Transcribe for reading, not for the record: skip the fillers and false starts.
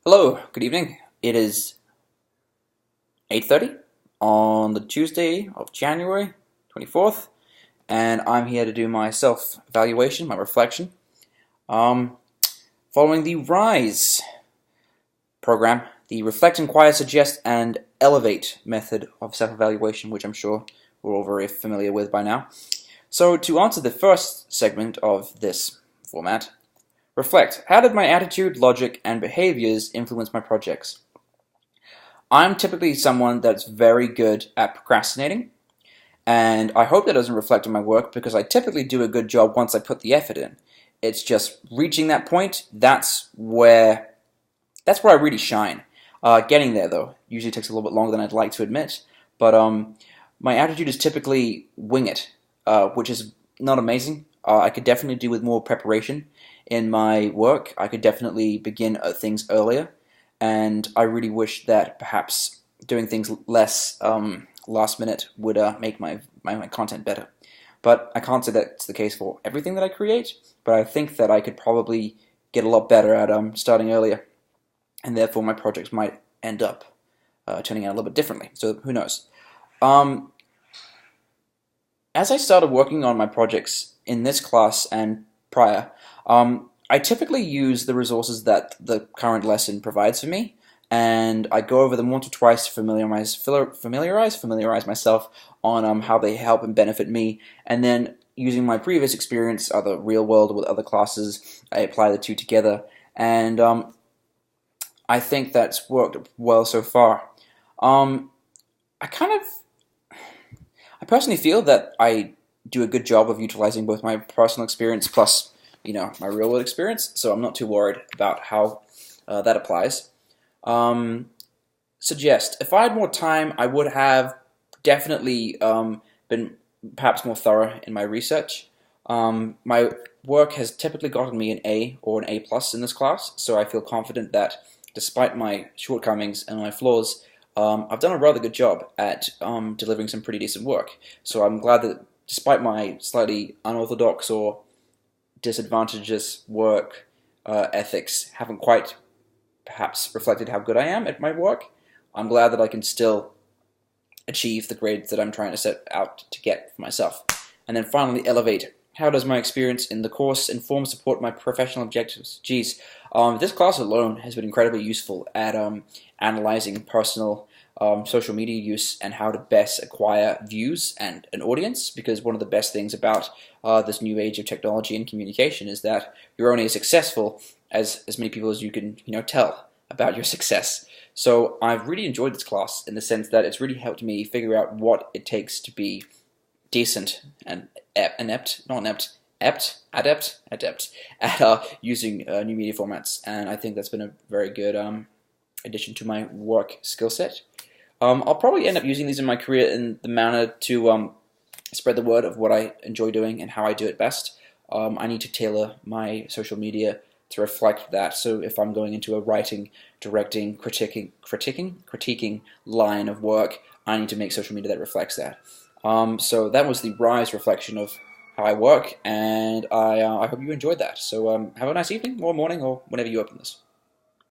Hello, good evening. It is 8:30 on the Tuesday of January 24th, and I'm here to do my self-evaluation, my reflection, um, following the RISE program, the Reflect, Inquire, Suggest, and Elevate method of self-evaluation, which I'm sure we're all very familiar with by now. So to answer the first segment of this format, reflect. How did my attitude, logic, and behaviors influence my projects? I'm typically someone that's very good at procrastinating, and I hope that doesn't reflect on my work because I typically do a good job once I put the effort in. It's just reaching that point, that's where I really shine. Getting there though usually takes a little bit longer than I'd like to admit, but my attitude is typically wing it, which is not amazing. I could definitely do with more preparation in my work. I could definitely begin things earlier, and I really wish that perhaps doing things less last minute would make my content better. But I can't say that's the case for everything that I create, but I think that I could probably get a lot better at starting earlier, and therefore my projects might end up turning out a little bit differently. So who knows? Um, as I started working on my projects in this class and prior, I typically use the resources that the current lesson provides for me, and I go over them once or twice to familiarize myself on how they help and benefit me, and then using my previous experience, either real world or with other classes, I apply the two together, and I think that's worked well so far. Um, I kind of I personally feel that I do a good job of utilizing both my personal experience plus, my real world experience. So I'm not too worried about how that applies. Um, Suggest if I had more time, I would have definitely been perhaps more thorough in my research. My work has typically gotten me an A or an A plus in this class, so I feel confident that despite my shortcomings and my flaws, I've done a rather good job at delivering some pretty decent work. So I'm glad that despite my slightly unorthodox or disadvantageous work ethics haven't quite perhaps reflected how good I am at my work, I'm glad that I can still achieve the grades that I'm trying to set out to get for myself. And then finally, elevate. How does my experience in the course inform support my professional objectives? Geez, this class alone has been incredibly useful at analyzing personal social media use and how to best acquire views and an audience, because one of the best things about this new age of technology and communication is that you're only as successful as many people as you can tell about your success. So I've really enjoyed this class in the sense that it's really helped me figure out what it takes to be decent and adept at using new media formats, and I think that's been a very good addition to my work skill set. I'll probably end up using these in my career in the manner to spread the word of what I enjoy doing and how I do it best. I need to tailor my social media to reflect that. So if I'm going into a writing, directing, critiquing line of work, I need to make social media that reflects that. So that was the RISE reflection of how I work, and I hope you enjoyed that. So have a nice evening, or morning, or whenever you open this.